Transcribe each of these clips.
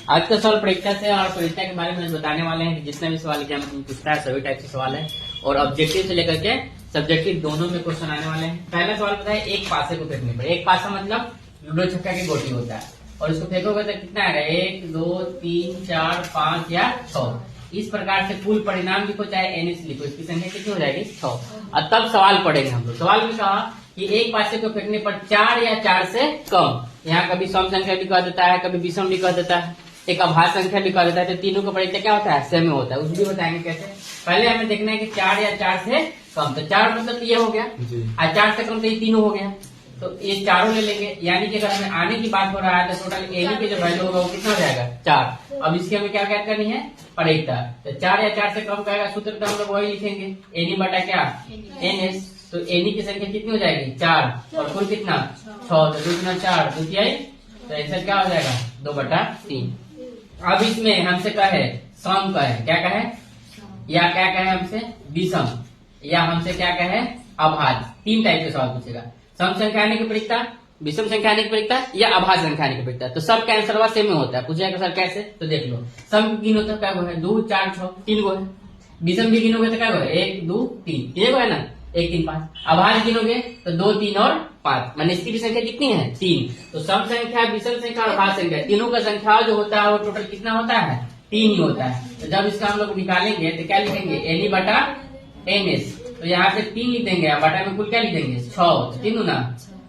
आज का सवाल परीक्षा से और परीक्षा के बारे में बताने वाले हैं कि जितने भी सवाल एग्जाम में पूछता है सभी टाइप के सवाल है और ऑब्जेक्टिव से लेकर के सब्जेक्टिव दोनों में क्वेश्चन आने वाले हैं। पहला सवाल पता है एक पासे को फेंकने पर। एक पासा मतलब लूडो छक्का की गोटी होता है और इसको फेंकोगे तो कितना आएगा 1 2 3 4 5 या 6। इस प्रकार से कुल परिणाम लिखो चाहे एनएस लिखो, इसकी संख्या कितनी हो जाएगी 6। और तब सवाल पढ़ेंगे हम लोग। सवाल में कहा कि एक पासे को फेंकने पर 4 या 4 से कम, यहाँ कभी सम संख्या भी कह देता है, कभी विषम भी कह देता है, एक अभाज्य संख्या भी कह देता है। तो तीनों का परिचय क्या होता है सेम होता है, उसको भी बताएंगे कैसे। पहले हमें देखना है कि 4 या 4 से कम, तो 4 मतलब ये हो गया और 4 से कम तो ये तीनों हो गया, तो ये चारों ले लेंगे। यानी कि अगर हमें आने की बात हो रहा है तो टोटल एनी के जो वैल्यू होगा वो कितना हो जाएगा 4। अब इसकी हमें क्या क्या करनी है परीक्षा। तो 4 या 4 से कम का सूत्र तो हम लोग वही लिखेंगे एनी बटा क्या एनएस। तो एनी की संख्या कितनी हो जाएगी 4 और कुल कितना 6, तो 2 गुना 4 2 तिहाई, तो आंसर क्या हो जाएगा 2/3। अब इसमें हमसे कहे सम कहे क्या कहे या क्या कहे हमसे विषम या हमसे क्या कहे अभाज्य। 3 टाइप के सवाल पूछेगा, सम संख्या आने की परीक्षा, विषम संख्या आने की परीक्षा या अभाज्य संख्या आने की परीक्षा। तो सब का आंसर सेम में होता है। पूछेगा सर कैसे, तो देख लो सम गिनो तो क्या गो है 2 4 6 3 गो है। विषम भी गिनोगे तो क्या गो है 1 2 3 3 गो है ना, 1 3 5। अभाज्य गिनोगे तो 2 3 और 5, मान इसकी भी संख्या कितनी है 3। तो सम संख्या विषम संख्या और अभाज्य संख्या तीनों का संख्या जो होता है वो टोटल कितना होता है 3 ही होता है। तो जब इसका हम लोग निकालेंगे तो क्या लिखेंगे एनी बटा एनएस। तो यहाँ पे 3 लिख देंगे, बटा में कुल क्या लिख देंगे 6, तो 3 गुना,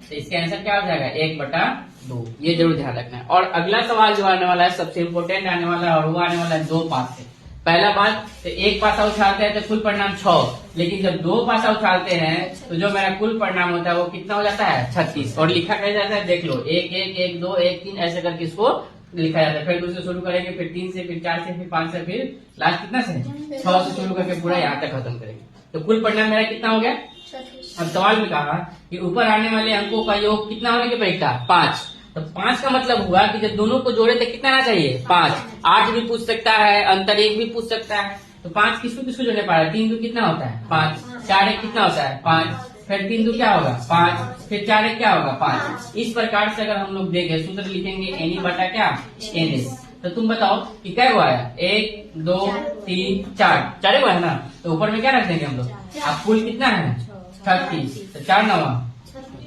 तो इसका आंसर क्या हो जाएगा 1/2। ये जरूर ध्यान रखना है। और अगला सवाल जो आने वाला है सबसे इम्पोर्टेंट आने वाला है और वो आने वाला है 2 पास से। पहला बात तो एक पासा उछालते हैं तो कुल परिणाम 6, लेकिन जब 2 पासा उछालते हैं तो जो मेरा कुल परिणाम होता है वो कितना हो जाता है 36। और लिखा कैसे जाता है देख लो 1 1 1 2 1 3 ऐसे करके इसको लिखा जाता है। फिर दूसरे शुरू करेंगे, फिर 3 से, फिर 4 से, फिर 5 से, फिर लास्ट कितना से 6 से शुरू करके पूरा यहाँ तक खत्म करेंगे। तो कुल परिणाम मेरा कितना हो गया। अब सवाल में कहा कि ऊपर आने वाले अंकों का योग कितना होने की परीक्षा 5। तो 5 का मतलब हुआ कि जब दोनों को जोड़े तो कितना आना चाहिए 5। 8 भी पूछ सकता है, अंतर 1 भी पूछ सकता है। तो 5 किसको किसको जोड़ने पा रहा है 3 2 कितना होता है 5, 4 1 कितना होता है 5, फिर 3 2 क्या होगा 5, फिर 4 1 क्या होगा 5। इस प्रकार से अगर हम लोग देखें सूत्र लिखेंगे एनी बटा क्या एनएस। तो तुम बताओ कि क्या हुआ है 1 2 3 4 4 हुआ है ना, तो ऊपर में क्या रख देंगे हम लोग। अब कुल कितना है 36, तो 4 9,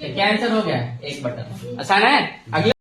क्या आंसर हो गया 1/2। आसान है। अगले